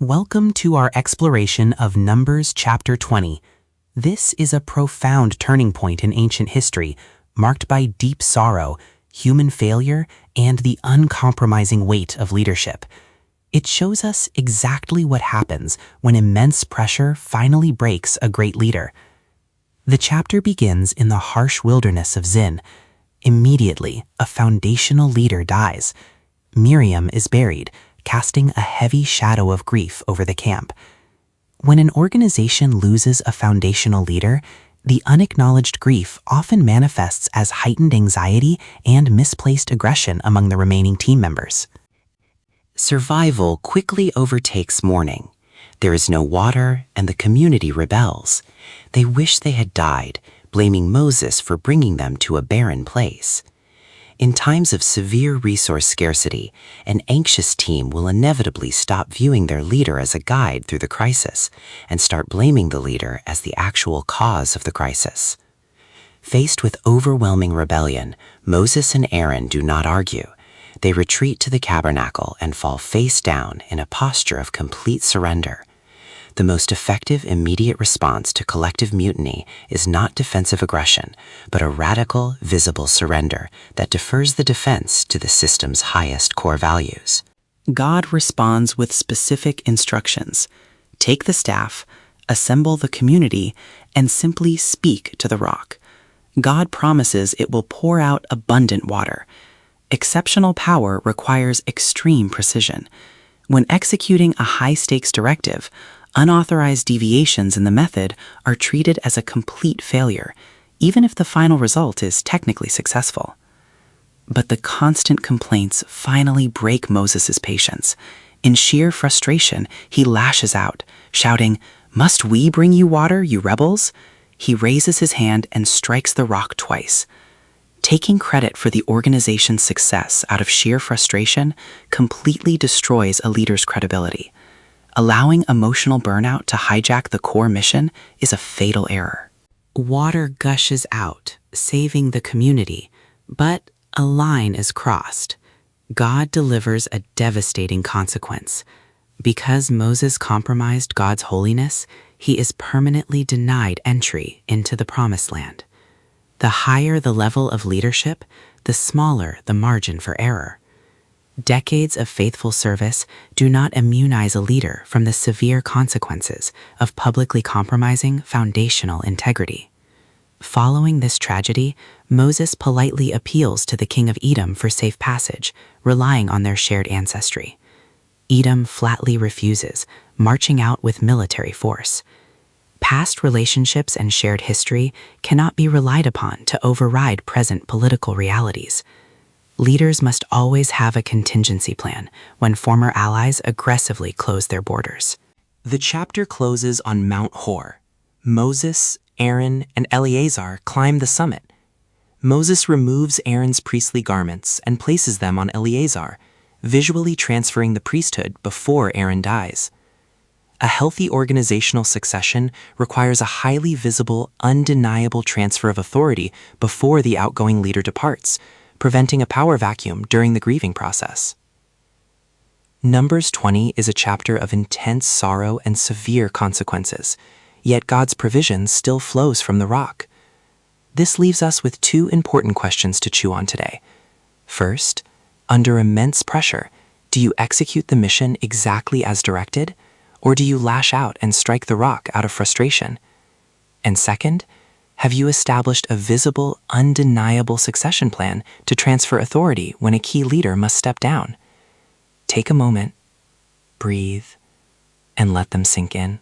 Welcome to our exploration of Numbers chapter 20. This is a profound turning point in ancient history, marked by deep sorrow, human failure, and the uncompromising weight of leadership. It shows us exactly what happens when immense pressure finally breaks a great leader. The chapter begins in the harsh wilderness of Zin. Immediately, a foundational leader dies. Miriam is buried, casting a heavy shadow of grief over the camp. When an organization loses a foundational leader, the unacknowledged grief often manifests as heightened anxiety and misplaced aggression among the remaining team members. Survival quickly overtakes mourning. There is no water, and the community rebels. They wish they had died, blaming Moses for bringing them to a barren place. In times of severe resource scarcity, an anxious team will inevitably stop viewing their leader as a guide through the crisis and start blaming the leader as the actual cause of the crisis. Faced with overwhelming rebellion, Moses and Aaron do not argue. They retreat to the tabernacle and fall face down in a posture of complete surrender. The most effective immediate response to collective mutiny is not defensive aggression, but a radical, visible surrender that defers the defense to the system's highest core values. God responds with specific instructions. Take the staff, assemble the community, and simply speak to the rock. God promises it will pour out abundant water. Exceptional power requires extreme precision. When executing a high-stakes directive, unauthorized deviations in the method are treated as a complete failure, even if the final result is technically successful. But the constant complaints finally break Moses' patience. In sheer frustration, he lashes out, shouting, "Must we bring you water, you rebels?" He raises his hand and strikes the rock twice. Taking credit for the organization's success out of sheer frustration completely destroys a leader's credibility. Allowing emotional burnout to hijack the core mission is a fatal error. Water gushes out, saving the community, but a line is crossed. God delivers a devastating consequence. Because Moses compromised God's holiness, he is permanently denied entry into the Promised Land. The higher the level of leadership, the smaller the margin for error. Decades of faithful service do not immunize a leader from the severe consequences of publicly compromising foundational integrity. Following this tragedy, Moses politely appeals to the king of Edom for safe passage, relying on their shared ancestry. Edom flatly refuses, marching out with military force. Past relationships and shared history cannot be relied upon to override present political realities. Leaders must always have a contingency plan when former allies aggressively close their borders. The chapter closes on Mount Hor. Moses, Aaron, and Eleazar climb the summit. Moses removes Aaron's priestly garments and places them on Eleazar, visually transferring the priesthood before Aaron dies. A healthy organizational succession requires a highly visible, undeniable transfer of authority before the outgoing leader departs, preventing a power vacuum during the grieving process. Numbers 20 is a chapter of intense sorrow and severe consequences, yet God's provision still flows from the rock. This leaves us with two important questions to chew on today. First, under immense pressure, do you execute the mission exactly as directed, or do you lash out and strike the rock out of frustration? And second, have you established a visible, undeniable succession plan to transfer authority when a key leader must step down? Take a moment, breathe, and let them sink in.